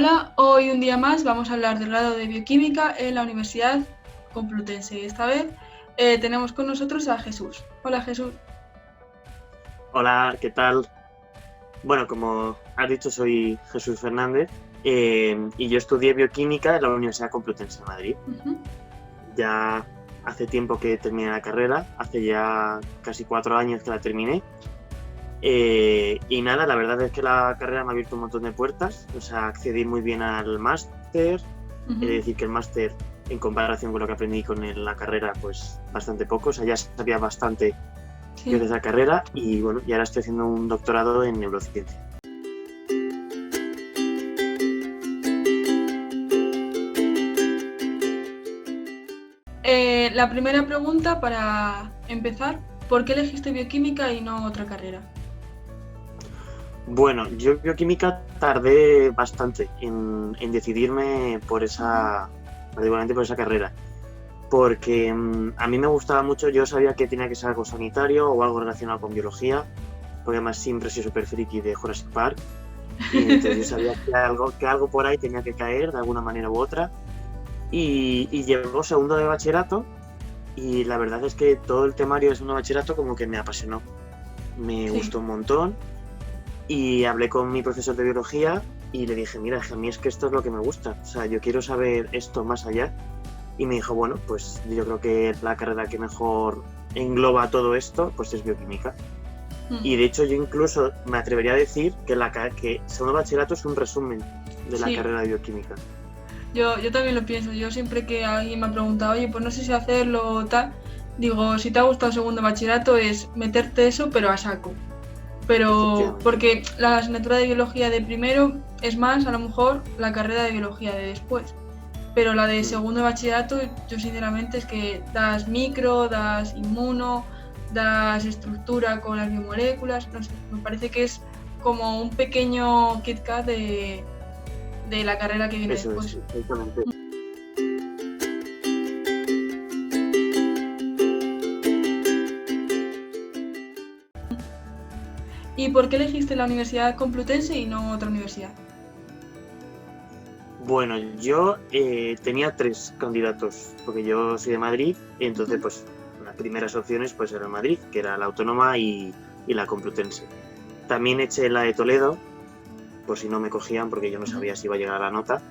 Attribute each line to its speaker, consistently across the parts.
Speaker 1: Hola, hoy un día más vamos a hablar del grado de Bioquímica en la Universidad Complutense. Esta vez tenemos con nosotros a Jesús. Hola Jesús.
Speaker 2: Hola, ¿qué tal? Bueno, como has dicho, soy Jesús Fernández y yo estudié bioquímica en la Universidad Complutense de Madrid.
Speaker 1: Ujú.
Speaker 2: Ya hace tiempo que terminé la carrera, hace ya casi 4 años que la terminé. Y nada, la verdad es que la carrera me ha abierto un montón de puertas, o sea, accedí muy bien al máster. He de decir que el máster, en comparación con lo que aprendí con la carrera, pues bastante poco, o sea, ya sabía bastante
Speaker 1: Sí.
Speaker 2: de esa carrera y bueno, y ahora estoy haciendo un doctorado en neurociencia.
Speaker 1: La primera pregunta para empezar, ¿por qué elegiste Bioquímica y no otra carrera?
Speaker 2: Bueno, yo bioquímica tardé bastante en decidirme particularmente por esa carrera, porque a mí me gustaba mucho, yo sabía que tenía que ser algo sanitario o algo relacionado con biología, porque además siempre he sido súper friki de Jurassic Park, y entonces yo sabía que algo por ahí tenía que caer de alguna manera u otra, y llegó segundo de bachillerato, y la verdad es que todo el temario de segundo de bachillerato como que me apasionó, me gustó un montón. Y hablé con mi profesor de biología y le dije, mira, a mí es que esto es lo que me gusta, o sea, yo quiero saber esto más allá. Y me dijo, bueno, pues yo creo que la carrera que mejor engloba todo esto, pues es bioquímica. Y de hecho yo incluso me atrevería a decir que segundo bachillerato es un resumen de la carrera de bioquímica.
Speaker 1: Yo también lo pienso, yo siempre que alguien me ha preguntado, oye, pues no sé si hacerlo o tal, digo, si te ha gustado segundo bachillerato es meterte eso, pero a saco. Pero porque la asignatura de biología de primero es más, a lo mejor, la carrera de biología de después. Pero la de segundo bachillerato, yo sinceramente es que das micro, das inmuno, das estructura con las biomoléculas, no sé, me parece que es como un pequeño KitKat de la carrera que viene después.
Speaker 2: Eso es, exactamente.
Speaker 1: ¿Y por qué elegiste la Universidad Complutense y no otra universidad?
Speaker 2: Bueno, yo tenía 3 candidatos, porque yo soy de Madrid, y entonces pues las primeras opciones pues eran Madrid, que era la Autónoma y la Complutense. También eché la de Toledo, por si no me cogían, porque yo no sabía si iba a llegar a la nota.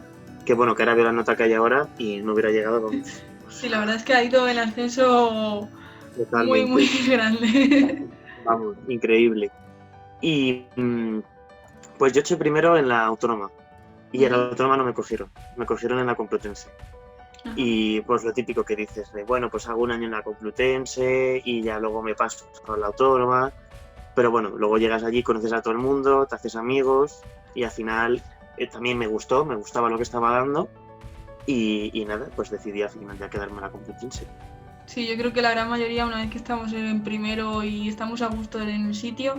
Speaker 2: Que bueno, que ahora veo la nota que hay ahora y no hubiera llegado. Vamos.
Speaker 1: Sí, la verdad es que ha ido en ascenso
Speaker 2: Totalmente.
Speaker 1: muy grande.
Speaker 2: Vamos, increíble. Y pues yo eché primero en la Autónoma. Y en la Autónoma no me cogieron en la Complutense.
Speaker 1: Ajá.
Speaker 2: Y pues lo típico que dices de, bueno, pues hago un año en la Complutense y ya luego me paso a la Autónoma. Pero bueno, luego llegas allí, conoces a todo el mundo, te haces amigos y al final también me gustaba lo que estaba dando y nada, pues decidí al final ya quedarme en la Complutense.
Speaker 1: Sí, yo creo que la gran mayoría, una vez que estamos en primero y estamos a gusto en el sitio,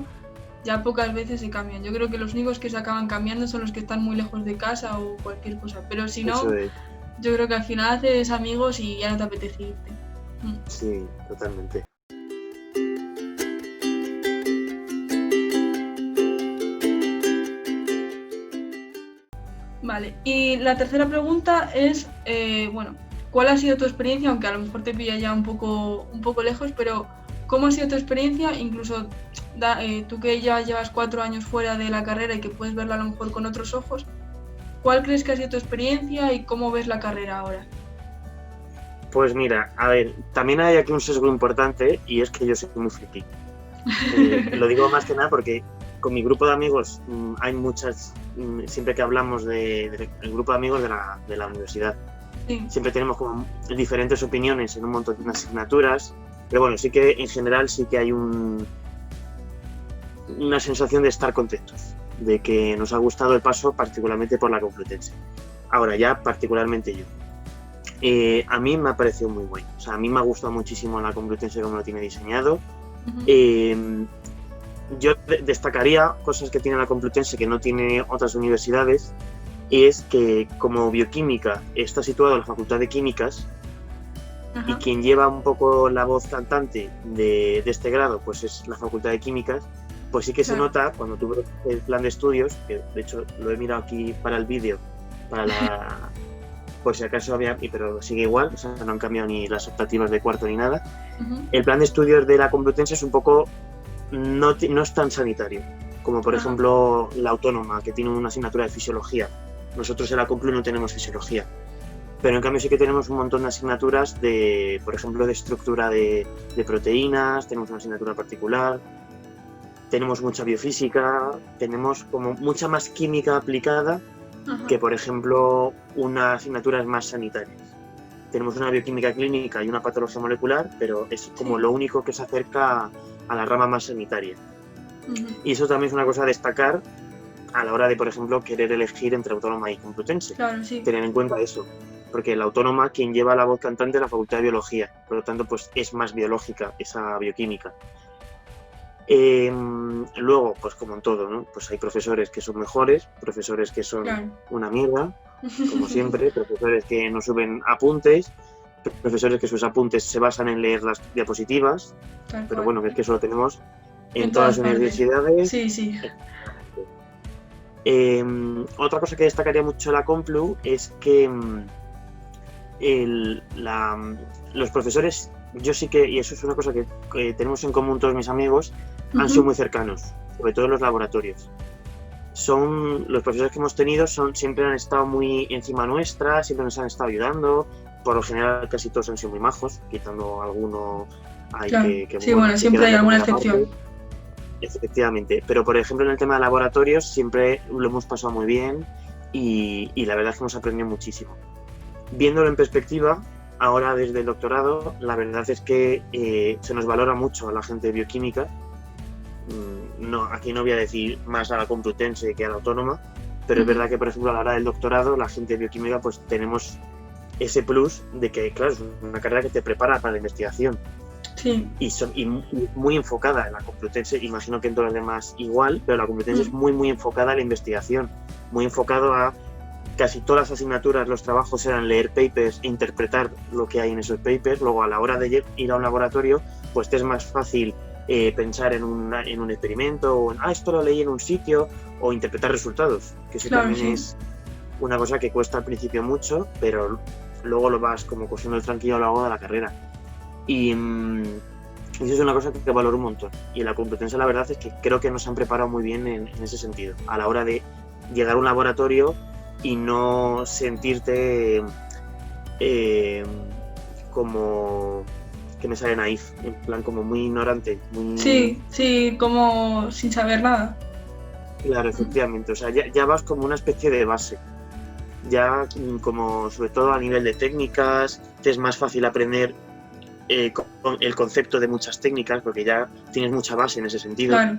Speaker 1: ya pocas veces se cambian. Yo creo que los únicos que se acaban cambiando son los que están muy lejos de casa o cualquier cosa. Pero si no, yo creo que al final haces amigos y ya no te apetece irte.
Speaker 2: Sí, totalmente.
Speaker 1: Vale, y la tercera pregunta es, bueno, ¿cuál ha sido tu experiencia? Aunque a lo mejor te pilla ya un poco lejos, pero ¿cómo ha sido tu experiencia? Incluso tú que ya llevas 4 años fuera de la carrera y que puedes verla a lo mejor con otros ojos, ¿cuál crees que ha sido tu experiencia y cómo ves la carrera ahora?
Speaker 2: Pues mira, a ver, también hay aquí un sesgo importante y es que yo soy muy friki. Lo digo más que nada porque con mi grupo de amigos hay muchas, siempre que hablamos del grupo de amigos de la universidad, siempre tenemos como diferentes opiniones en un montón de asignaturas, pero bueno, sí que en general sí que hay una sensación de estar contentos, de que nos ha gustado el paso particularmente por la Complutense. Ahora ya particularmente yo. A mí me ha parecido muy bueno, o sea, a mí me ha gustado muchísimo la Complutense como lo tiene diseñado. Yo destacaría cosas que tiene la Complutense que no tiene otras universidades, y es que como bioquímica está situado en la Facultad de Químicas. Ajá. Y quien lleva un poco la voz cantante de este grado pues es la Facultad de Químicas, pues sí que se nota cuando tú ves el plan de estudios, que de hecho lo he mirado aquí para el vídeo para la... Por si acaso había... Pero sigue igual, o sea, no han cambiado ni las optativas de cuarto ni nada. El plan de estudios de la Complutense es un poco... No es tan sanitario, como por ejemplo la autónoma, que tiene una asignatura de fisiología. Nosotros en la Complu no tenemos fisiología. Pero en cambio sí que tenemos un montón de asignaturas de, por ejemplo, de estructura de proteínas, tenemos una asignatura particular, tenemos mucha biofísica, tenemos como mucha más química aplicada que, por ejemplo, unas asignaturas más sanitarias. Tenemos una bioquímica clínica y una patología molecular, pero es como lo único que se acerca a la rama más sanitaria. Y eso también es una cosa a destacar a la hora de, por ejemplo, querer elegir entre autónoma y Complutense.
Speaker 1: Claro, sí.
Speaker 2: Tener en cuenta eso. Porque la autónoma, quien lleva la voz cantante es la Facultad de Biología, por lo tanto, pues es más biológica esa bioquímica. Luego, pues como en todo, ¿no? Pues hay profesores que son mejores, profesores que son una mierda, como siempre, profesores que no suben apuntes, profesores que sus apuntes se basan en leer las diapositivas, pero bueno, es que eso lo tenemos en todas las universidades.
Speaker 1: Sí, sí.
Speaker 2: Otra cosa que destacaría mucho la Complu es que los profesores, yo sí que, y eso es una cosa que tenemos en común todos mis amigos, han sido muy cercanos, sobre todo en los laboratorios. Los profesores que hemos tenido siempre han estado muy encima nuestra, siempre nos han estado ayudando, por lo general casi todos han sido muy majos, quitando alguno
Speaker 1: sí, bueno, siempre hay alguna excepción.
Speaker 2: Efectivamente, pero por ejemplo en el tema de laboratorios siempre lo hemos pasado muy bien y la verdad es que hemos aprendido muchísimo. Viéndolo en perspectiva, ahora desde el doctorado, la verdad es que se nos valora mucho a la gente de bioquímica. Aquí no voy a decir más a la Complutense que a la autónoma, pero es verdad que, por ejemplo, a la hora del doctorado, la gente de bioquímica, pues tenemos ese plus de que, claro, es una carrera que te prepara para la investigación.
Speaker 1: Sí.
Speaker 2: Y muy enfocada en la Complutense, imagino que en todas las demás igual, pero la Complutense es muy, muy enfocada a la investigación, muy enfocado a casi todas las asignaturas, los trabajos eran leer papers e interpretar lo que hay en esos papers. Luego, a la hora de ir a un laboratorio, pues te es más fácil pensar en un experimento o en, esto lo leí en un sitio, o interpretar resultados, que eso también es una cosa que cuesta al principio mucho, pero luego lo vas como cogiendo el tranquillo a lo largo de la carrera. Y eso es una cosa que valoro un montón. Y en la Complutense la verdad es que creo que nos han preparado muy bien en ese sentido, a la hora de llegar a un laboratorio y no sentirte como que me sale naif, en plan como muy ignorante.
Speaker 1: Sí, como sin saber nada.
Speaker 2: Claro, efectivamente, o sea, ya vas como una especie de base. Ya como sobre todo a nivel de técnicas, te es más fácil aprender el concepto de muchas técnicas porque ya tienes mucha base en ese sentido.
Speaker 1: Claro.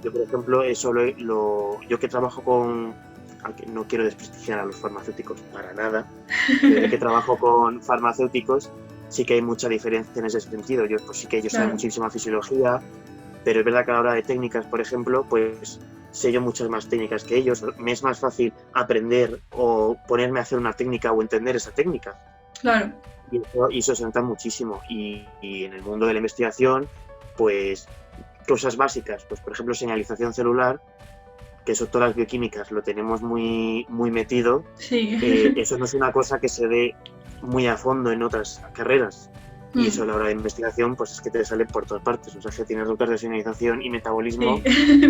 Speaker 2: Yo, por ejemplo, eso yo que trabajo con, aunque no quiero desprestigiar a los farmacéuticos para nada, pero yo que trabajo con farmacéuticos, sí que hay mucha diferencia en ese sentido. Pues sí que ellos saben muchísima fisiología, pero es verdad que a la hora de técnicas, por ejemplo, pues sé yo muchas más técnicas que ellos. Me es más fácil aprender o ponerme a hacer una técnica o entender esa técnica.
Speaker 1: Claro.
Speaker 2: Y eso se nota muchísimo. Y en el mundo de la investigación, pues cosas básicas, pues por ejemplo señalización celular, que eso todas las bioquímicas lo tenemos muy, muy metido.
Speaker 1: Sí.
Speaker 2: Eso no es una cosa que se ve muy a fondo en otras carreras. Y eso a la hora de investigación, pues es que te sale por todas partes. O sea, que tienes doctores de señalización y metabolismo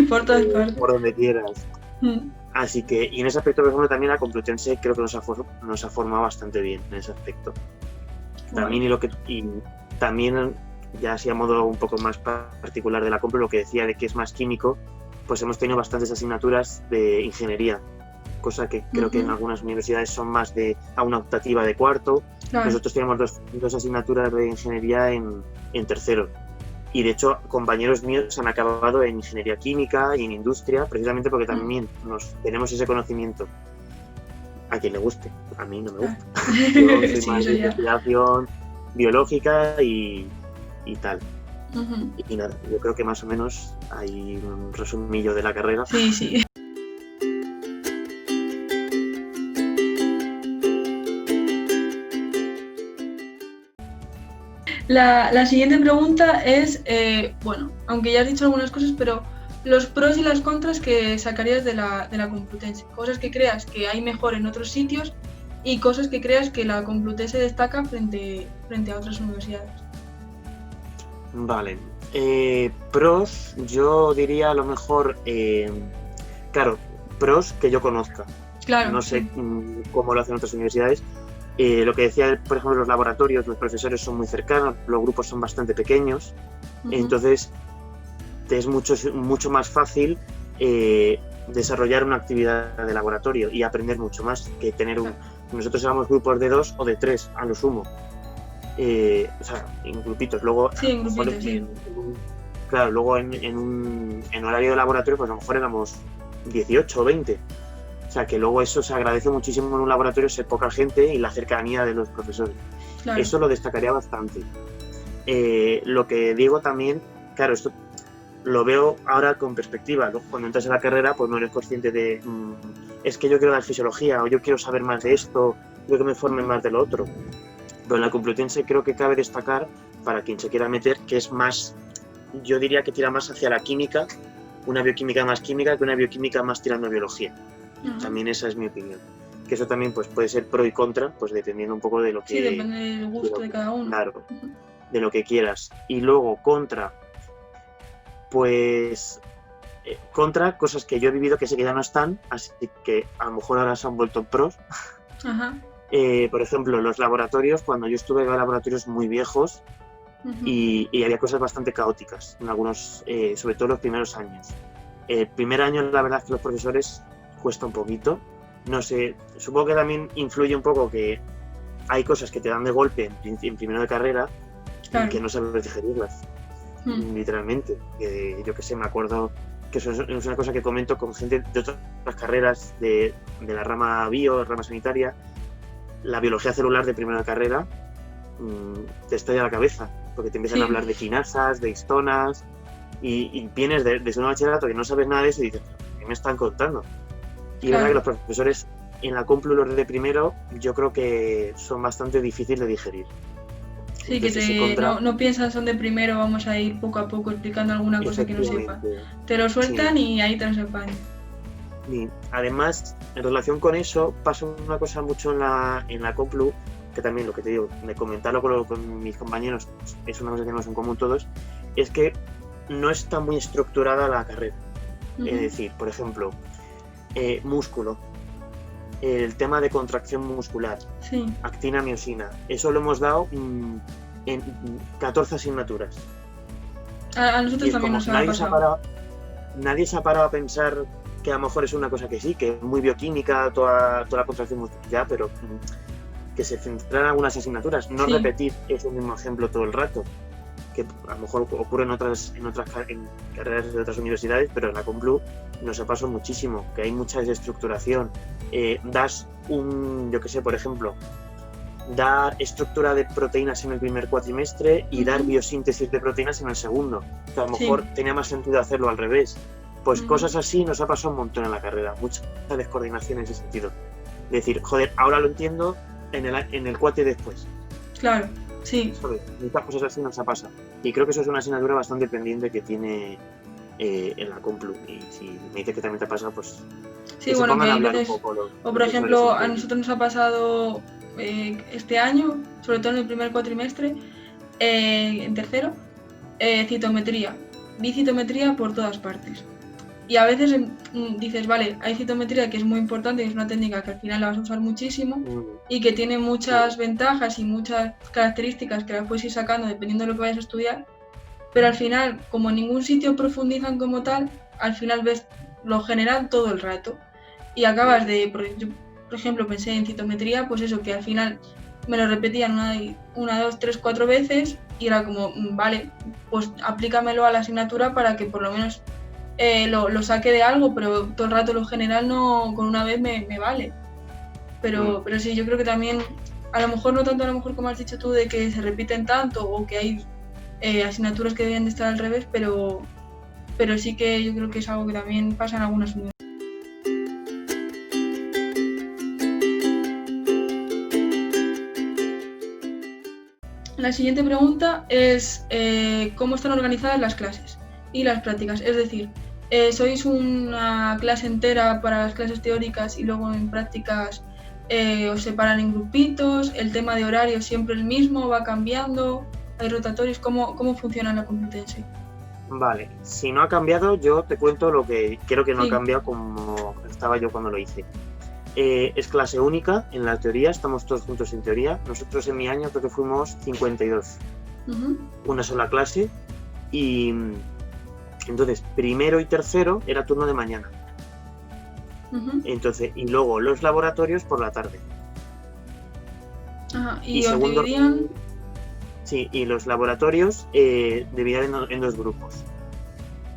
Speaker 1: por todas partes.
Speaker 2: Por donde quieras. Así que, y en ese aspecto, por ejemplo, también la Complutense creo que nos ha formado bastante bien en ese aspecto. También y también, ya así a modo un poco más particular de la Complu, lo que decía de que es más químico, pues hemos tenido bastantes asignaturas de ingeniería, cosa que creo que en algunas universidades son más a una optativa de cuarto. Claro. Nosotros tenemos dos asignaturas de ingeniería en tercero. Y de hecho, compañeros míos han acabado en ingeniería química y en industria, precisamente porque también tenemos ese conocimiento. A quien le guste, a mí no me gusta. Yo soy más de investigación biológica y tal. Y nada, yo creo que más o menos hay un resumillo de la carrera.
Speaker 1: Sí. La siguiente pregunta es, bueno, aunque ya has dicho algunas cosas, pero los pros y las contras que sacarías de la Complutense. Cosas que creas que hay mejor en otros sitios y cosas que creas que la Complutense destaca frente a otras universidades.
Speaker 2: Vale. Pros, yo diría a lo mejor, claro, pros que yo conozca.
Speaker 1: Claro.
Speaker 2: No sé cómo lo hacen otras universidades. Lo que decía, por ejemplo, los laboratorios, los profesores son muy cercanos, los grupos son bastante pequeños, entonces te es mucho más fácil desarrollar una actividad de laboratorio y aprender mucho más que tener nosotros éramos grupos de 2 o de 3 a lo sumo. O sea, en grupitos. Luego,
Speaker 1: sí, en grupitos, sí.
Speaker 2: Claro, luego en horario de laboratorio, pues a lo mejor éramos 18 o 20. O sea, que luego eso se agradece muchísimo en un laboratorio, ser poca gente y la cercanía de los profesores. Claro. Eso lo destacaría bastante. Lo que digo también, claro, esto lo veo ahora con perspectiva. Cuando entras en la carrera, pues no eres consciente de es que yo quiero dar fisiología o yo quiero saber más de esto, quiero que me formen más de lo otro. Pero en la Complutense creo que cabe destacar, para quien se quiera meter, que es más, yo diría que tira más hacia la química, una bioquímica más química que una bioquímica más tirando a biología. También esa es mi opinión. Que eso también pues, puede ser pro y contra, pues dependiendo un poco de lo que...
Speaker 1: Sí, depende del gusto de cada uno.
Speaker 2: Claro, de lo que quieras. Y luego, contra, pues... contra, cosas que yo he vivido que sé que ya no están, así que a lo mejor ahora se han vuelto pros. Por ejemplo, los laboratorios, cuando yo estuve en laboratorios muy viejos y había cosas bastante caóticas, en algunos, sobre todo los primeros años. El primer año, la verdad es que los profesores cuesta un poquito, no sé, supongo que también influye un poco que hay cosas que te dan de golpe en primero de carrera y que no sabes digerirlas, literalmente. Yo qué sé, me acuerdo que eso es una cosa que comento con gente de otras carreras de la rama bio, rama sanitaria. La biología celular de primera carrera te estalla la cabeza, porque te empiezan a hablar de quinasas, de histonas, y vienes de un bachillerato que no sabes nada de eso y dices, ¿qué me están contando? Y verdad que los profesores en la Complu, los de primero, yo creo que son bastante difíciles de digerir.
Speaker 1: Sí, entonces, que no piensas son de primero, vamos a ir poco a poco explicando alguna cosa que no sepa. Te lo sueltan y ahí te lo sepan.
Speaker 2: Y además, en relación con eso, pasa una cosa mucho en la Complu, que también lo que te digo, de comentarlo con mis compañeros, es una cosa que tenemos en común todos, es que no está muy estructurada la carrera. Es decir, por ejemplo, músculo, el tema de contracción muscular, actina, miosina, eso lo hemos dado en 14 asignaturas.
Speaker 1: A nosotros también nos ha pasado.
Speaker 2: Nadie se ha parado a pensar que a lo mejor es una cosa que sí, que es muy bioquímica, toda la contracción muscular, ya, pero que se centran en algunas asignaturas, no repetir ese mismo ejemplo todo el rato, que a lo mejor ocurre en carreras de otras universidades, pero en la Complu nos ha pasado muchísimo, que hay mucha desestructuración. Das yo qué sé, por ejemplo, dar estructura de proteínas en el primer cuatrimestre y dar biosíntesis de proteínas en el segundo, que a lo mejor tenía más sentido hacerlo al revés. Pues cosas así nos ha pasado un montón en la carrera, mucha descoordinación en ese sentido. Es decir, joder, ahora lo entiendo en el cuatri después.
Speaker 1: Claro, sí.
Speaker 2: Muchas cosas así nos ha pasado. Y creo que eso es una asignatura bastante pendiente que tiene en la Complu. Y si me dices que también te ha pasado, pues...
Speaker 1: Sí, bueno, que hay veces... O por ejemplo, a nosotros nos ha pasado este año, sobre todo en el primer cuatrimestre, en tercero, citometría. Vi citometría por todas partes. Y a veces dices, vale, hay citometría que es muy importante, que es una técnica que al final la vas a usar muchísimo y que tiene muchas ventajas y muchas características que las puedes ir sacando dependiendo de lo que vayas a estudiar, pero al final, como en ningún sitio profundizan como tal, al final ves lo general todo el rato y acabas yo, por ejemplo, pensé en citometría, pues eso, que al final me lo repetían una, dos, tres, 4 veces y era como, vale, pues aplícamelo a la asignatura para que por lo menos lo saque de algo, pero todo el rato lo general no, con una vez me vale. Pero sí, yo creo que también, a lo mejor no tanto como has dicho tú, de que se repiten tanto o que hay asignaturas que deben de estar al revés, pero sí que yo creo que es algo que también pasa en algunas universidades. La siguiente pregunta es ¿cómo están organizadas las clases y las prácticas? Es decir, ¿Sois una clase entera para las clases teóricas y luego en prácticas os separan en grupitos? ¿El tema de horario siempre el mismo, va cambiando? ¿Hay rotatorios? ¿Cómo funciona la Complutense?
Speaker 2: Vale, si no ha cambiado, yo te cuento lo que creo que no
Speaker 1: Sí.
Speaker 2: ha cambiado como estaba yo cuando lo hice. Es clase única en la teoría, estamos todos juntos en teoría. Nosotros en mi año creo que fuimos 52, una sola clase, y entonces primero y tercero era turno de mañana. Entonces, y luego los laboratorios por la tarde.
Speaker 1: Ajá.
Speaker 2: Y
Speaker 1: ¿Y os
Speaker 2: segundo,
Speaker 1: dividían?
Speaker 2: sí, y los laboratorios dividían en dos grupos.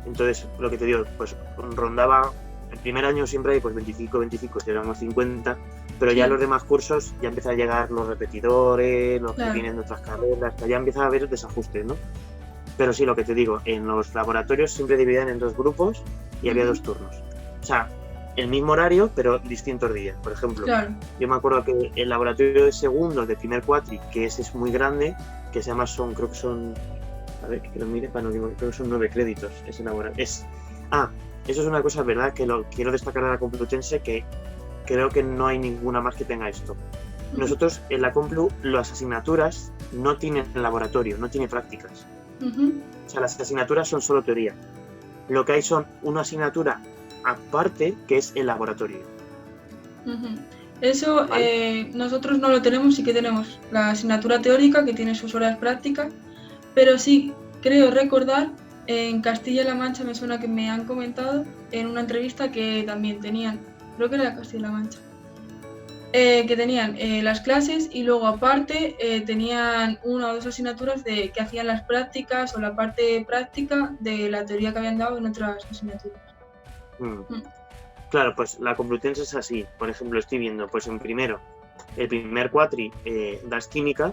Speaker 2: Entonces, lo que te digo, pues rondaba, el primer año siempre hay pues 25, si éramos 50, pero
Speaker 1: Sí.
Speaker 2: ya los demás cursos ya empiezan a llegar los repetidores, los
Speaker 1: Claro.
Speaker 2: que vienen de otras carreras, ya empieza a haber desajustes, ¿no? Pero sí, lo que te digo, en los laboratorios siempre dividían en dos grupos y había dos turnos. O sea, el mismo horario, pero distintos días. Por ejemplo,
Speaker 1: Claro.
Speaker 2: yo me acuerdo que el laboratorio de segundo, de primer cuatri, que ese es muy grande, que se llama creo que son, a ver, que lo mire para no, creo que son 9 créditos ese laboratorio. Eso es una cosa, verdad, que lo quiero destacar de la Complutense, que creo que no hay ninguna más que tenga esto. Nosotros en la Complu, las asignaturas no tienen laboratorio, no tiene prácticas. O sea, las asignaturas son solo teoría. Lo que hay son una asignatura aparte que es el laboratorio.
Speaker 1: Eso
Speaker 2: ¿Vale?
Speaker 1: nosotros no lo tenemos, sí que tenemos la asignatura teórica que tiene sus horas prácticas, pero sí creo recordar, en Castilla-La Mancha me suena que me han comentado en una entrevista que también tenían, creo que era Castilla-La Mancha, que tenían las clases y luego aparte tenían una o dos asignaturas que hacían las prácticas o la parte práctica de la teoría que habían dado en otras asignaturas.
Speaker 2: Claro, pues la Complutense es así. Por ejemplo, estoy viendo, pues en primero, el primer cuatri das química,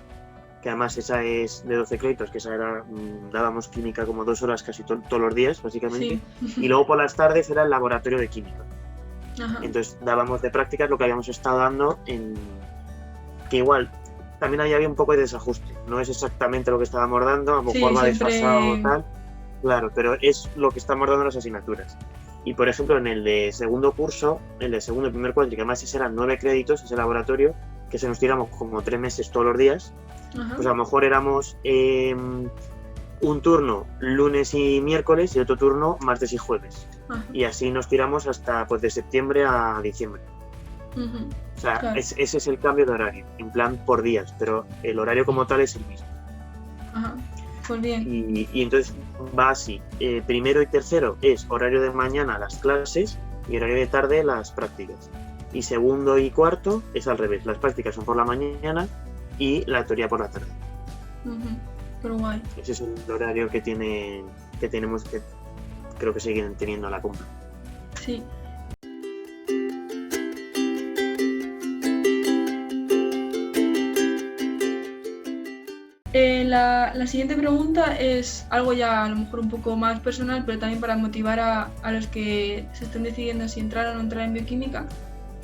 Speaker 2: que además esa es de 12 créditos, que esa era, dábamos química como 2 horas casi todos los días, básicamente.
Speaker 1: Sí.
Speaker 2: Y luego por las tardes era el laboratorio de química.
Speaker 1: Ajá.
Speaker 2: Entonces dábamos de prácticas lo que habíamos estado dando que igual también ahí había un poco de desajuste. No es exactamente lo que estábamos dando, a lo mejor va desfasado o tal. Claro, pero es lo que estamos dando en las asignaturas. Y por ejemplo, en el de segundo curso, el de segundo y primer cuatri, que además ese eran 9 créditos, ese laboratorio, que se nos tiramos como 3 meses todos los días, pues a lo mejor éramos un turno lunes y miércoles y otro turno martes y jueves. Y así nos tiramos hasta pues de septiembre a diciembre. O sea, claro. Ese es el cambio de horario, en plan por días, pero el horario como tal es el mismo.
Speaker 1: Pues bien.
Speaker 2: Y entonces va así, primero y tercero es horario de mañana las clases y horario de tarde las prácticas. Y segundo y cuarto es al revés, las prácticas son por la mañana y la teoría por la tarde.
Speaker 1: Pero guay.
Speaker 2: Ese es el horario que tenemos, que creo que siguen teniendo la Complu.
Speaker 1: Sí. La siguiente pregunta es algo ya a lo mejor un poco más personal, pero también para motivar a los que se estén decidiendo si entrar o no entrar en bioquímica.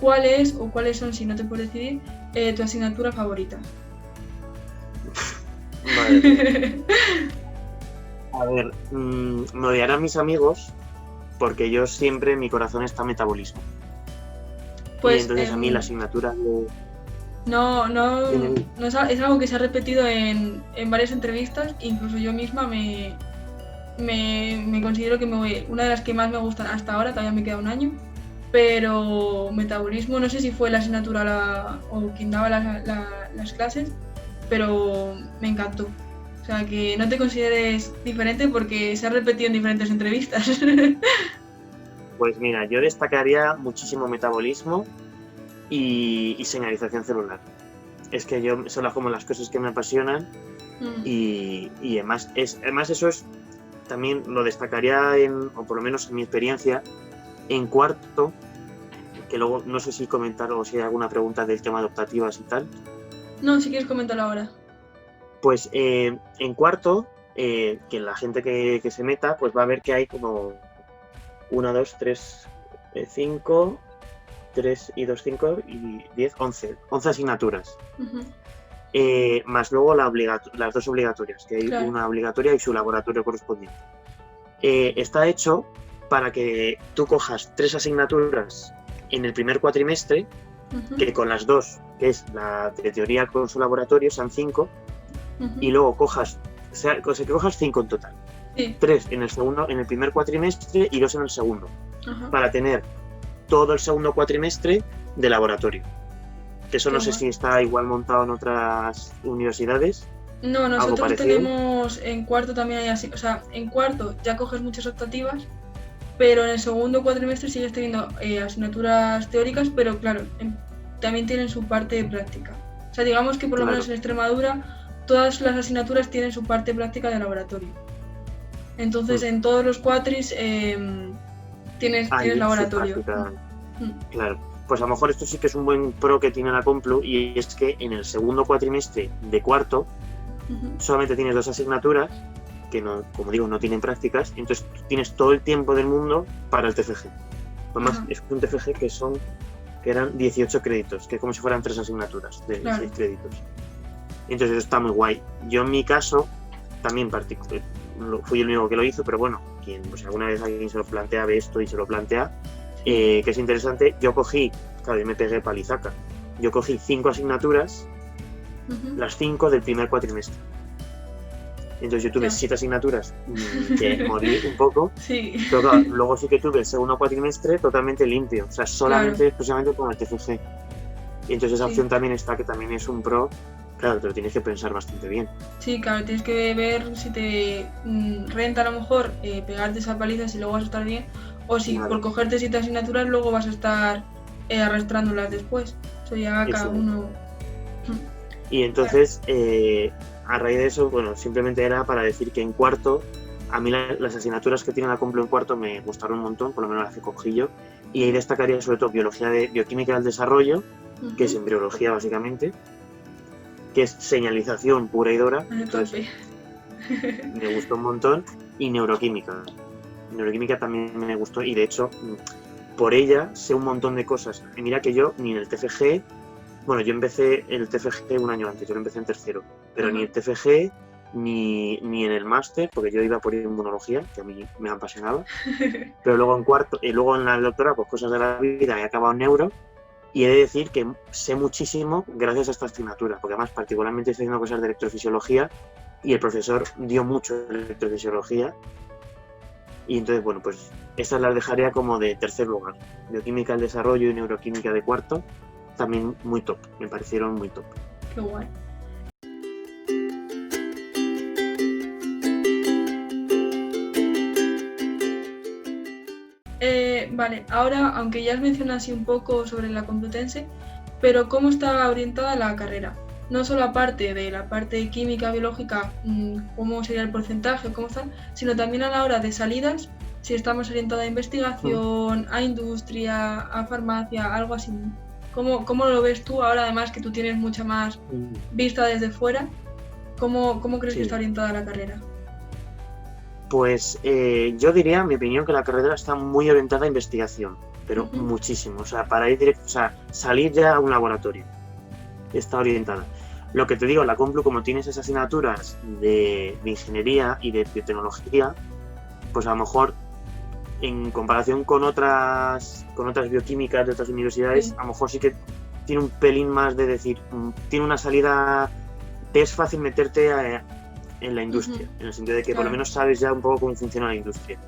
Speaker 1: ¿Cuál es o cuáles son, si no te puedes decidir, tu asignatura favorita?
Speaker 2: Madre. A ver, me odiarán mis amigos porque yo siempre, en mi corazón está metabolismo. Pues, y entonces a mí la asignatura de...
Speaker 1: No es algo que se ha repetido en varias entrevistas, incluso yo misma me considero que una de las que más me gustan hasta ahora, todavía me queda un año, pero metabolismo, no sé si fue la asignatura o quien daba las clases, pero me encantó. O sea, que no te consideres diferente porque se ha repetido en diferentes entrevistas.
Speaker 2: Pues mira, yo destacaría muchísimo metabolismo y señalización celular. Es que son como las cosas que me apasionan y además eso es, también lo destacaría o por lo menos en mi experiencia, en cuarto, que luego no sé si comentar o si hay alguna pregunta del tema de optativas y tal.
Speaker 1: No, si quieres comentarlo ahora.
Speaker 2: Pues en cuarto, que la gente que se meta, pues va a ver que hay como 1, 2, 3, 5... 3 y 2, 5 y 10, 11 asignaturas. Más luego las dos obligatorias, que hay una obligatoria y su laboratorio correspondiente. Está hecho para que tú cojas 3 asignaturas en el primer cuatrimestre, que con las 2, que es la de teoría con su laboratorio, sean 5, y luego cojas, o sea, que cojas 5 en total.
Speaker 1: Sí.
Speaker 2: 3 en el primer cuatrimestre y 2 en el segundo, para tener todo el segundo cuatrimestre de laboratorio. Que eso no sé si está igual montado en otras universidades.
Speaker 1: No, nosotros tenemos en cuarto también hay así, o sea, en cuarto ya coges muchas optativas, pero en el segundo cuatrimestre sigues teniendo asignaturas teóricas, pero claro, también tienen su parte práctica. O sea, digamos que por lo menos en Extremadura todas las asignaturas tienen su parte práctica de laboratorio. Entonces en todos los cuatris tienes laboratorio.
Speaker 2: Claro. Pues a lo mejor esto sí que es un buen pro que tiene la Complu, y es que en el segundo cuatrimestre de cuarto solamente tienes 2 asignaturas que no, como digo, no tienen prácticas, entonces tienes todo el tiempo del mundo para el TFG. Además es un TFG que eran 18 créditos, que es como si fueran 3 asignaturas de 6 créditos. Entonces eso está muy guay. Yo en mi caso también fui el único que lo hizo, pero bueno, pues alguna vez alguien se lo plantea, ve esto y se lo plantea, que es interesante. Yo me pegué palizaca. Yo cogí 5 asignaturas, las 5 del primer cuatrimestre. Entonces yo tuve 7 asignaturas que morí un poco, pero claro, luego sí que tuve el segundo cuatrimestre totalmente limpio, o sea, solamente exclusivamente con el TFG. Y entonces esa opción también está, que también es un pro. Claro, te lo tienes que pensar bastante bien.
Speaker 1: Sí, claro, tienes que ver si te renta a lo mejor pegarte esa paliza, si luego vas a estar bien, o si por cogerte 7 asignaturas luego vas a estar arrastrándolas después. Eso ya cada uno.
Speaker 2: Y entonces, a raíz de eso, bueno, simplemente era para decir que en cuarto, a mí las asignaturas que tiene la Complu en cuarto me gustaron un montón, por lo menos las que cogí yo, y ahí destacaría sobre todo bioquímica del desarrollo, que es embriología básicamente, que es señalización pura y dura, entonces me gustó un montón, y neuroquímica. Neuroquímica también me gustó, y de hecho, por ella sé un montón de cosas. Y mira que yo ni en el TFG, bueno, yo empecé el TFG un año antes, yo lo empecé en tercero, pero ni el TFG ni en el máster, porque yo iba por inmunología, que a mí me apasionaba, pero luego en cuarto, y luego en la doctora, pues cosas de la vida, he acabado en neuro. Y he de decir que sé muchísimo gracias a esta asignatura, porque además particularmente estoy haciendo cosas de electrofisiología y el profesor dio mucho de electrofisiología. Y entonces, bueno, pues estas las dejaría como de tercer lugar. Bioquímica del desarrollo y neuroquímica de cuarto, también muy top, me parecieron muy top.
Speaker 1: Qué guay. Vale, ahora, aunque ya has mencionado así un poco sobre la Complutense, pero ¿cómo está orientada la carrera? No solo aparte de la parte química, biológica, cómo sería el porcentaje, cómo está, sino también a la hora de salidas, si estamos orientados a investigación, a industria, a farmacia, algo así. ¿Cómo lo ves tú ahora, además que tú tienes mucha más vista desde fuera? ¿Cómo crees que está orientada la carrera?
Speaker 2: Pues yo diría, en mi opinión, que la carrera está muy orientada a investigación, pero muchísimo. O sea, para ir directo, o sea, salir ya a un laboratorio, está orientada. Lo que te digo, la Complu, como tienes esas asignaturas de ingeniería y de biotecnología, pues a lo mejor en comparación con otras bioquímicas de otras universidades, a lo mejor sí que tiene un pelín más de decir, tiene una salida, te es fácil meterte en la industria, en el sentido de que por lo menos sabes ya un poco cómo funciona la industria.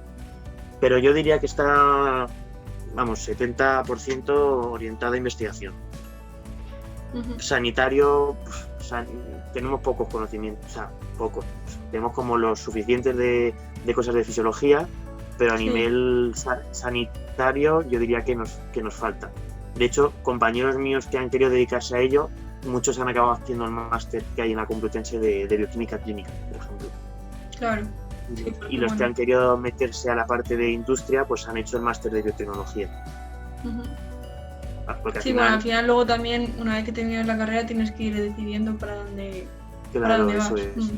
Speaker 2: Pero yo diría que está, 70% orientada a investigación. Sanitario, tenemos pocos conocimientos, o sea, pocos. Tenemos como los suficientes de cosas de fisiología, pero a nivel sanitario yo diría que nos falta. De hecho, compañeros míos que han querido dedicarse a ello, muchos han acabado haciendo el máster que hay en la Complutense de bioquímica clínica, por ejemplo.
Speaker 1: Claro.
Speaker 2: Y los que han querido meterse a la parte de industria, pues han hecho el máster de biotecnología.
Speaker 1: Al final luego también, una vez que terminas la carrera, tienes que ir decidiendo para dónde vas.
Speaker 2: Es.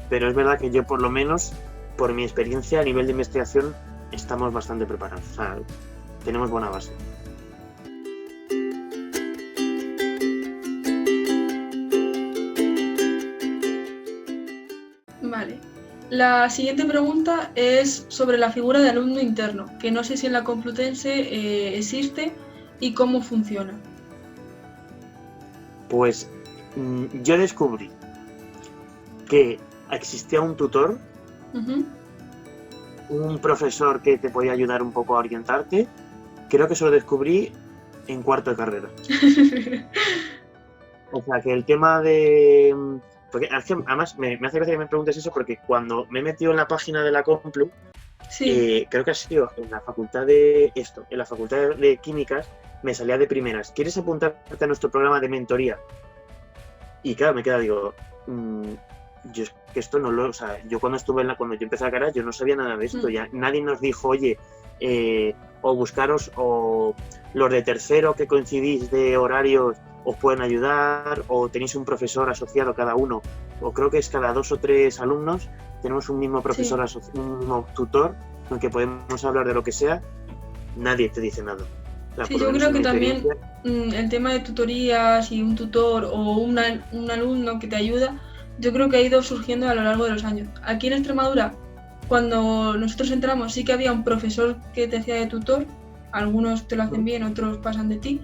Speaker 2: Pero es verdad que yo, por lo menos, por mi experiencia a nivel de investigación, estamos bastante preparados. O sea, tenemos buena base.
Speaker 1: Vale. La siguiente pregunta es sobre la figura de alumno interno, que no sé si en la Complutense existe y cómo funciona.
Speaker 2: Pues yo descubrí que existía un tutor, un profesor que te podía ayudar un poco a orientarte. Creo que eso lo descubrí en cuarto de carrera. O sea, que el tema de... Porque además me hace gracia que me preguntes eso, porque cuando me he metido en la página de la Complu,
Speaker 1: Sí.
Speaker 2: creo que ha sido en la facultad de en la facultad de químicas, me salía de primeras: ¿quieres apuntarte a nuestro programa de mentoría? Y claro, me queda, digo, yo es que esto no lo... O sea, yo cuando cuando yo empecé la carrera, yo no sabía nada de esto. Ya nadie nos dijo, oye, o buscaros, o los de tercero que coincidís de horarios os pueden ayudar, o tenéis un profesor asociado cada uno, o creo que es cada 2 o 3 alumnos, tenemos un mismo profesor, un mismo tutor, con el que podemos hablar de lo que sea. Nadie te dice nada. O sea,
Speaker 1: sí, yo creo que también el tema de tutorías y un tutor o un alumno que te ayuda, yo creo que ha ido surgiendo a lo largo de los años. Aquí en Extremadura, cuando nosotros entramos, sí que había un profesor que te hacía de tutor, algunos te lo hacen bien, otros pasan de ti,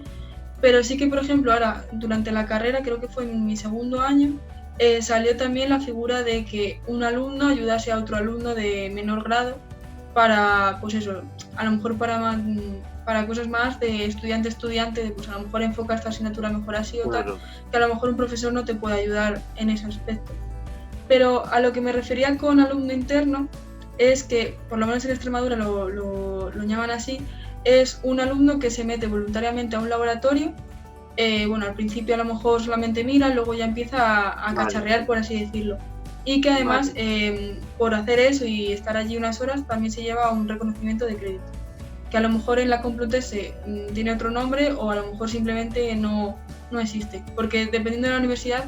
Speaker 1: pero sí que, por ejemplo, ahora, durante la carrera, creo que fue en mi segundo año, salió también la figura de que un alumno ayudase a otro alumno de menor grado para, pues eso, a lo mejor para cosas más de estudiante, de pues a lo mejor enfoca esta asignatura mejor así o tal, que a lo mejor un profesor no te puede ayudar en ese aspecto. Pero a lo que me refería con alumno interno es que, por lo menos en Extremadura lo llaman así, es un alumno que se mete voluntariamente a un laboratorio. Bueno, al principio a lo mejor solamente mira, luego ya empieza a cacharrear, por así decirlo. Y que además, por hacer eso y estar allí unas horas, también se lleva un reconocimiento de crédito. Que a lo mejor en la Complutense tiene otro nombre, o a lo mejor simplemente no existe. Porque dependiendo de la universidad,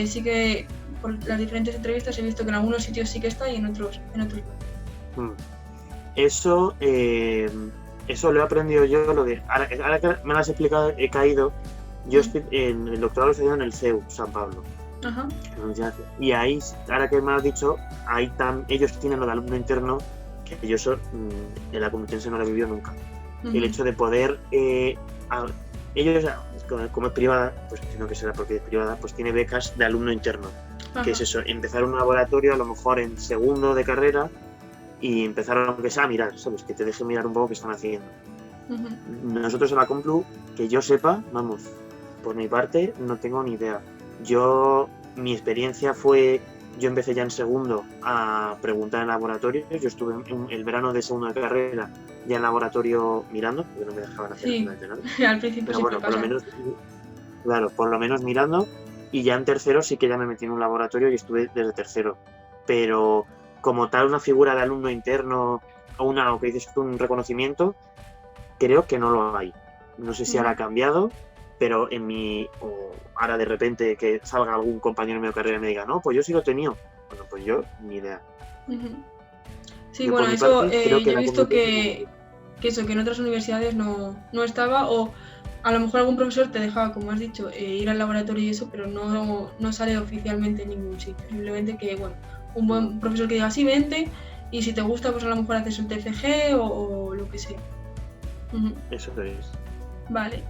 Speaker 1: sí que por las diferentes entrevistas he visto que en algunos sitios sí que está y en otros no.
Speaker 2: Eso lo he aprendido yo, ahora que me lo has explicado, he caído. Yo estoy en el doctorado, lo estoy en el CEU San Pablo.
Speaker 1: Ajá.
Speaker 2: Y ahí, ahora que me has dicho, ahí ellos tienen lo de alumno interno, que yo en la Complutense no lo he vivido nunca. El hecho de poder... ellos, como es privada, pues entiendo que será porque es privada, pues tiene becas de alumno interno. Ajá. Que es eso, empezar un laboratorio a lo mejor en segundo de carrera y empezar, aunque sea, a mirar, ¿sabes? Que te deje mirar un poco qué están haciendo. Nosotros en la Complu, que yo sepa, vamos, por mi parte, no tengo ni idea. Mi experiencia fue, yo empecé ya en segundo a preguntar en laboratorio. Yo estuve el verano de segundo de carrera ya en laboratorio mirando, porque no me dejaban hacer absolutamente nada.
Speaker 1: Al principio. Pero
Speaker 2: bueno, por lo menos mirando. Y ya en tercero sí que ya me metí en un laboratorio y estuve desde tercero. Pero como tal, una figura de alumno interno o que dices tú, un reconocimiento, creo que no lo hay. No sé si ahora ha cambiado, pero o ahora de repente que salga algún compañero de mi carrera y me diga, no, pues yo sí lo he tenido. Bueno, pues yo ni idea.
Speaker 1: Sí, bueno, eso yo he visto que en otras universidades no estaba, o a lo mejor algún profesor te dejaba, como has dicho, ir al laboratorio y eso, pero no sale oficialmente en ningún sitio. Simplemente que, bueno, un buen profesor que diga, sí, vente, y si te gusta, pues a lo mejor haces el TFG o lo que sea.
Speaker 2: Eso es.
Speaker 1: Vale.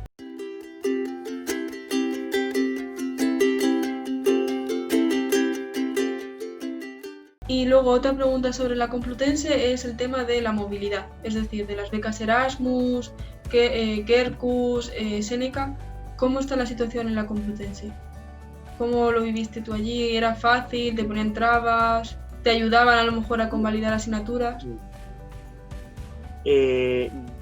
Speaker 1: Y luego otra pregunta sobre la Complutense es el tema de la movilidad, es decir, de las becas Erasmus, Quercus, Seneca. ¿Cómo está la situación en la Complutense? ¿Cómo lo viviste tú allí? ¿Era fácil? ¿Te ponían trabas? ¿Te ayudaban a lo mejor a convalidar asignaturas?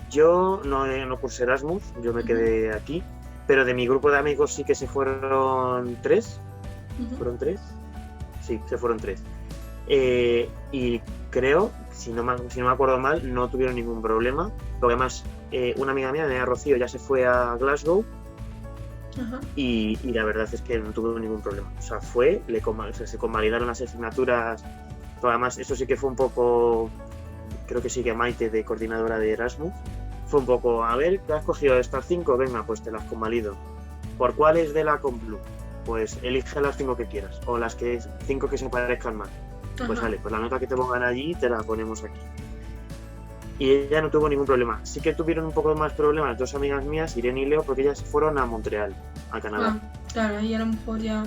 Speaker 2: Yo no cursé Erasmus, yo me quedé aquí, pero de mi grupo de amigos sí que se fueron 3. ¿Fueron 3? Sí, se fueron 3. Y creo, si no me acuerdo mal, no tuvieron ningún problema, porque además una amiga mía, Rocío, ya se fue a Glasgow. Y la verdad es que no tuvo ningún problema. O sea, se convalidaron las asignaturas. Pero además, eso sí que fue un poco, creo que sí que Maite, de coordinadora de Erasmus, fue un poco, a ver, ¿te has cogido estas 5? Venga, pues te las convalido. ¿Por cuáles de la Complu? Pues elige las 5 que quieras, o las 5 que se parezcan más. pues
Speaker 1: Ajá.
Speaker 2: vale, pues la nota que te pongan allí te la ponemos aquí. Y ella no tuvo ningún problema. Sí que tuvieron un poco más problemas dos amigas mías, Irene y Leo, porque ellas fueron a Montreal, a Canadá.
Speaker 1: Claro, ahí a lo mejor ya...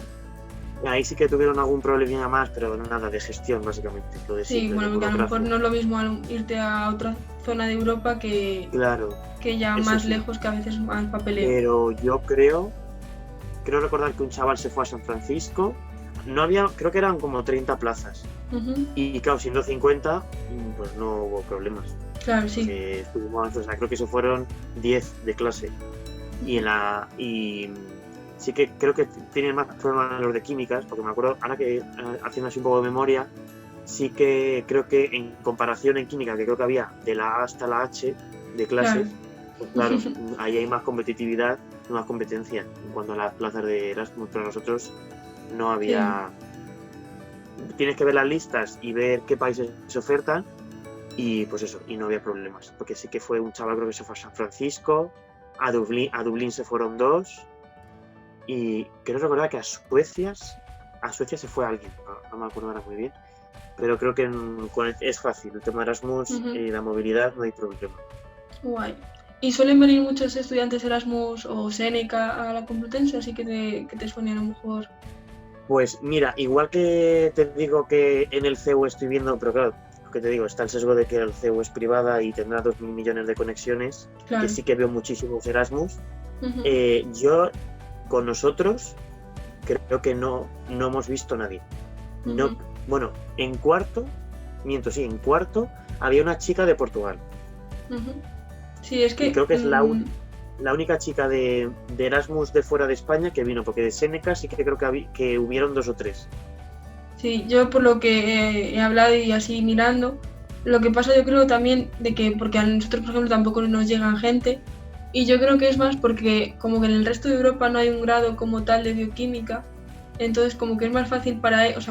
Speaker 2: Ahí sí que tuvieron algún problemilla más, pero nada, de gestión básicamente. Lo de
Speaker 1: Sí,
Speaker 2: siempre,
Speaker 1: bueno,
Speaker 2: de
Speaker 1: porque a lo mejor
Speaker 2: burocracia.
Speaker 1: no es lo mismo irte a otra zona de Europa
Speaker 2: Claro,
Speaker 1: que ya
Speaker 2: eso
Speaker 1: más
Speaker 2: sí.
Speaker 1: lejos, que a veces más papeleo.
Speaker 2: Pero yo creo recordar que un chaval se fue a San Francisco. No había, creo que eran como 30 plazas. Y claro, siendo 50, pues no hubo problemas.
Speaker 1: Claro, sí.
Speaker 2: Estuvimos, o sea, creo que se fueron 10 de clase. Y sí que creo que tienen más problemas los de químicas, porque me acuerdo, ahora que haciendo así un poco de memoria, sí que creo que en comparación en química, que creo que había de la A hasta la H de clases, pues claro, ahí hay más competitividad y más competencia en cuanto a las plazas de Erasmus, pero nosotros no había... Sí. Tienes que ver las listas y ver qué países se ofertan y pues eso, y no había problemas, porque sí que fue un chaval, creo que se fue a San Francisco, a Dublín se fueron 2 y creo recordar que a Suecia se fue alguien, no me acuerdo ahora muy bien, pero creo que es fácil, el tema de Erasmus y la movilidad no hay problema.
Speaker 1: Guay. ¿Y suelen venir muchos estudiantes Erasmus o Seneca a la Complutense, así que te suene a lo mejor?
Speaker 2: Pues mira, igual que te digo que en el CEU estoy viendo, pero claro, que te digo, está el sesgo de que el CEU es privada y tendrá 2.000 millones de conexiones, claro. Que sí que veo muchísimos Erasmus. Yo, con nosotros, creo que no hemos visto nadie. No, bueno, en cuarto había una chica de Portugal.
Speaker 1: Sí, es que...
Speaker 2: Y creo que es la única chica de Erasmus de fuera de España que vino, porque de Seneca sí que creo que hubieron 2 o 3.
Speaker 1: Sí, yo por lo que he hablado y así mirando, lo que pasa yo creo también de que, porque a nosotros por ejemplo tampoco nos llegan gente, y yo creo que es más porque como que en el resto de Europa no hay un grado como tal de bioquímica, entonces como que es más fácil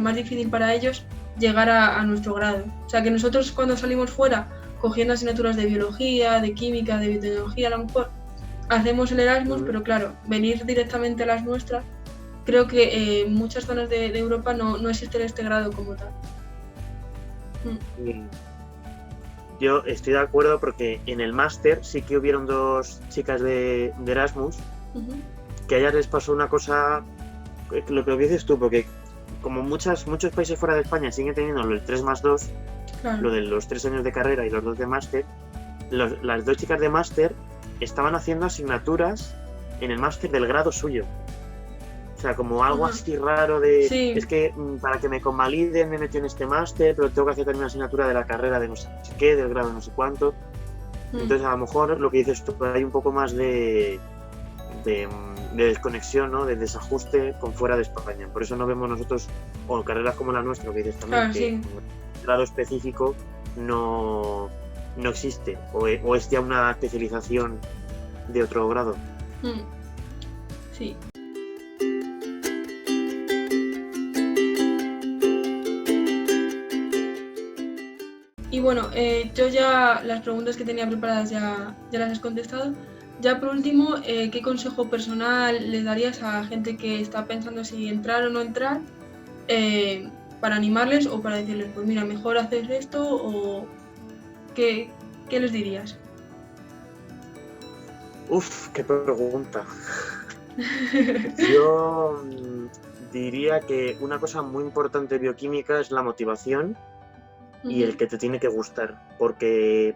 Speaker 1: más difícil para ellos llegar a nuestro grado. O sea que nosotros cuando salimos fuera cogiendo asignaturas de biología, de química, de biotecnología, a lo mejor hacemos el Erasmus, pero claro, venir directamente a las nuestras, creo que en muchas zonas de Europa no existe este grado como tal.
Speaker 2: Yo estoy de acuerdo porque en el máster sí que hubieron 2 chicas de Erasmus, que a ellas les pasó una cosa, lo que dices tú, porque como muchos países fuera de España siguen teniendo el 3+2, claro. Lo de los 3 años de carrera y los 2 de máster, las 2 chicas de máster estaban haciendo asignaturas en el máster del grado suyo. O sea, como algo así raro de... Sí. Es que para que me convaliden me metí en este máster, pero tengo que hacer también una asignatura de la carrera de no sé qué, del grado de no sé cuánto. Entonces, a lo mejor lo que dices tú, hay un poco más de desconexión, ¿no? De desajuste con fuera de España. Por eso no vemos nosotros, o carreras como la nuestra, que dices también, que un grado específico no existe, o es ya una especialización de otro grado.
Speaker 1: Sí. Y bueno, yo ya las preguntas que tenía preparadas ya las has contestado. Ya por último, ¿qué consejo personal le darías a gente que está pensando si entrar o no entrar para animarles o para decirles, pues mira, mejor hacer esto o qué les dirías?
Speaker 2: Uf, qué pregunta. Yo diría que una cosa muy importante de bioquímica es la motivación y el que te tiene que gustar, porque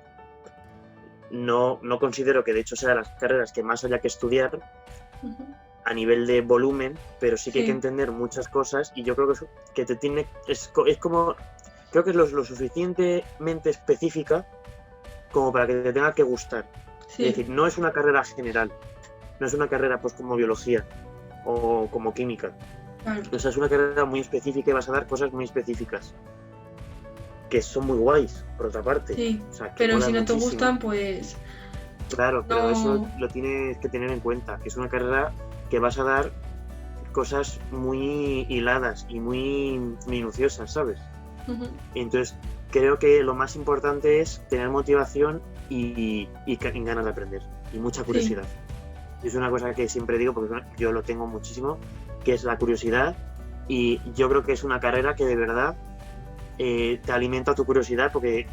Speaker 2: no considero que de hecho sea de las carreras que más haya que estudiar a nivel de volumen, pero sí que hay que entender muchas cosas y yo creo que te tiene es como creo que es lo suficientemente específica como para que te tenga que gustar. Es decir, no es una carrera general, no es una carrera pues como biología o como química. O sea, es una carrera muy específica y vas a dar cosas muy específicas que son muy guays, por otra parte.
Speaker 1: Sí,
Speaker 2: o sea,
Speaker 1: pero si no te gustan, pues...
Speaker 2: Claro, pero eso lo tienes que tener en cuenta, que es una carrera que vas a dar cosas muy hiladas y muy minuciosas, ¿sabes? Entonces, creo que lo más importante es tener motivación y ganas de aprender, y mucha curiosidad. Es una cosa que siempre digo, porque yo lo tengo muchísimo, que es la curiosidad, y yo creo que es una carrera que de verdad te alimenta tu curiosidad porque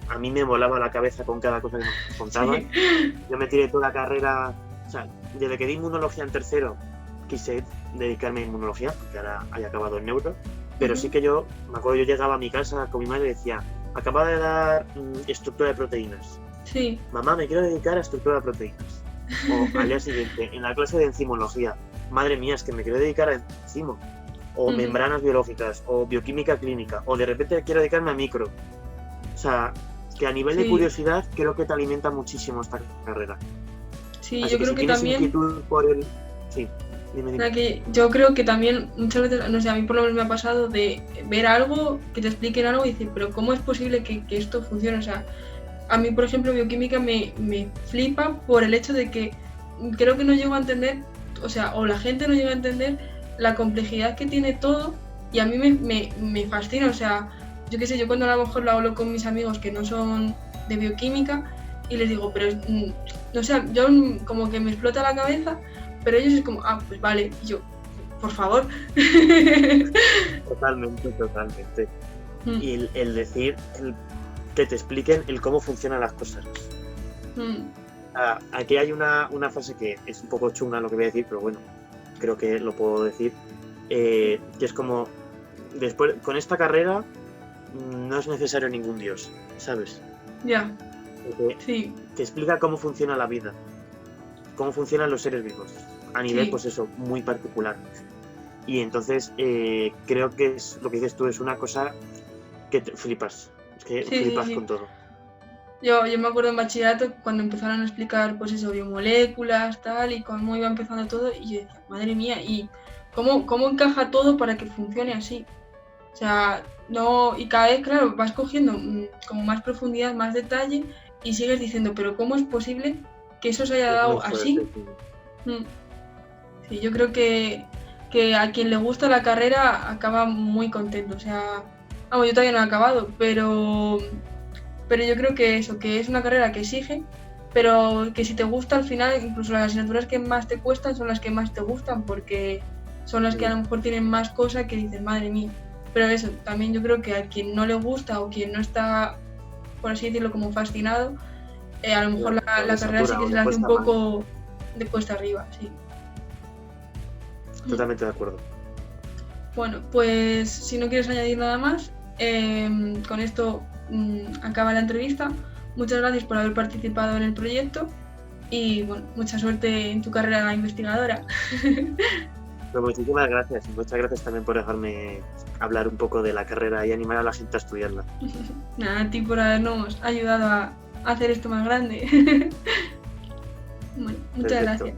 Speaker 2: a mí me volaba la cabeza con cada cosa que nos contaban.
Speaker 1: Sí.
Speaker 2: Yo me tiré toda la carrera, o sea, desde que di inmunología en tercero, quise dedicarme a inmunología, porque ahora haya acabado en neuro, pero sí que yo, me acuerdo, yo llegaba a mi casa con mi madre y decía, acaba de dar estructura de proteínas.
Speaker 1: Sí.
Speaker 2: Mamá, me quiero dedicar a estructura de proteínas. O al día siguiente, en la clase de enzimología, madre mía, es que me quiero dedicar a enzimo. O membranas biológicas, o bioquímica clínica, o de repente quiero dedicarme a micro. O sea, que a nivel de curiosidad creo que te alimenta muchísimo esta carrera.
Speaker 1: Sí,
Speaker 2: así
Speaker 1: yo
Speaker 2: que
Speaker 1: creo
Speaker 2: si
Speaker 1: que también...
Speaker 2: inquietud por el... Sí, dime.
Speaker 1: Que yo creo que también muchas veces, no sé, a mí por lo menos me ha pasado de ver algo, que te expliquen algo y decir, pero ¿cómo es posible que esto funcione? O sea, a mí, por ejemplo, bioquímica me flipa por el hecho de que creo que no llego a entender, o sea, o la gente no llega a entender la complejidad que tiene todo y a mí me fascina, o sea, yo qué sé, yo cuando a lo mejor lo hablo con mis amigos que no son de bioquímica y les digo, pero, no sé, yo como que me explota la cabeza, pero ellos es como, pues vale, y yo, por favor.
Speaker 2: Totalmente. Y el decir, que te expliquen el cómo funcionan las cosas. Aquí hay una frase que es un poco chunga lo que voy a decir, pero bueno, creo que lo puedo decir, que es como, después, con esta carrera no es necesario ningún dios, ¿sabes?
Speaker 1: Ya.
Speaker 2: Sí. Te explica cómo funciona la vida, cómo funcionan los seres vivos, a nivel, pues eso, muy particular. Y entonces creo que es lo que dices tú, es una cosa que te flipas, es que flipas con todo.
Speaker 1: Yo me acuerdo en bachillerato cuando empezaron a explicar, pues eso, biomoléculas, tal, y cómo iba empezando todo, y yo decía, madre mía, ¿y cómo encaja todo para que funcione así? O sea, no, y cada vez, claro, vas cogiendo como más profundidad, más detalle, y sigues diciendo, pero ¿cómo es posible que eso se haya dado así? Sí, yo creo que a quien le gusta la carrera acaba muy contento, o sea, vamos, yo todavía no he acabado, pero yo creo que eso, que es una carrera que exige, pero que si te gusta al final, incluso las asignaturas que más te cuestan son las que más te gustan, porque son las que a lo mejor tienen más cosas que dices, madre mía. Pero eso, también yo creo que a quien no le gusta o quien no está, por así decirlo, como fascinado, a lo mejor la carrera sí que se le hace un poco de cuesta arriba, sí.
Speaker 2: Totalmente de acuerdo.
Speaker 1: Bueno, pues si no quieres añadir nada más, con esto acaba la entrevista. Muchas gracias por haber participado en el proyecto y bueno, mucha suerte en tu carrera investigadora.
Speaker 2: Pues muchísimas gracias y muchas gracias también por dejarme hablar un poco de la carrera y animar a la gente a estudiarla.
Speaker 1: Nada, a ti por habernos ayudado a hacer esto más grande. Bueno, muchas gracias.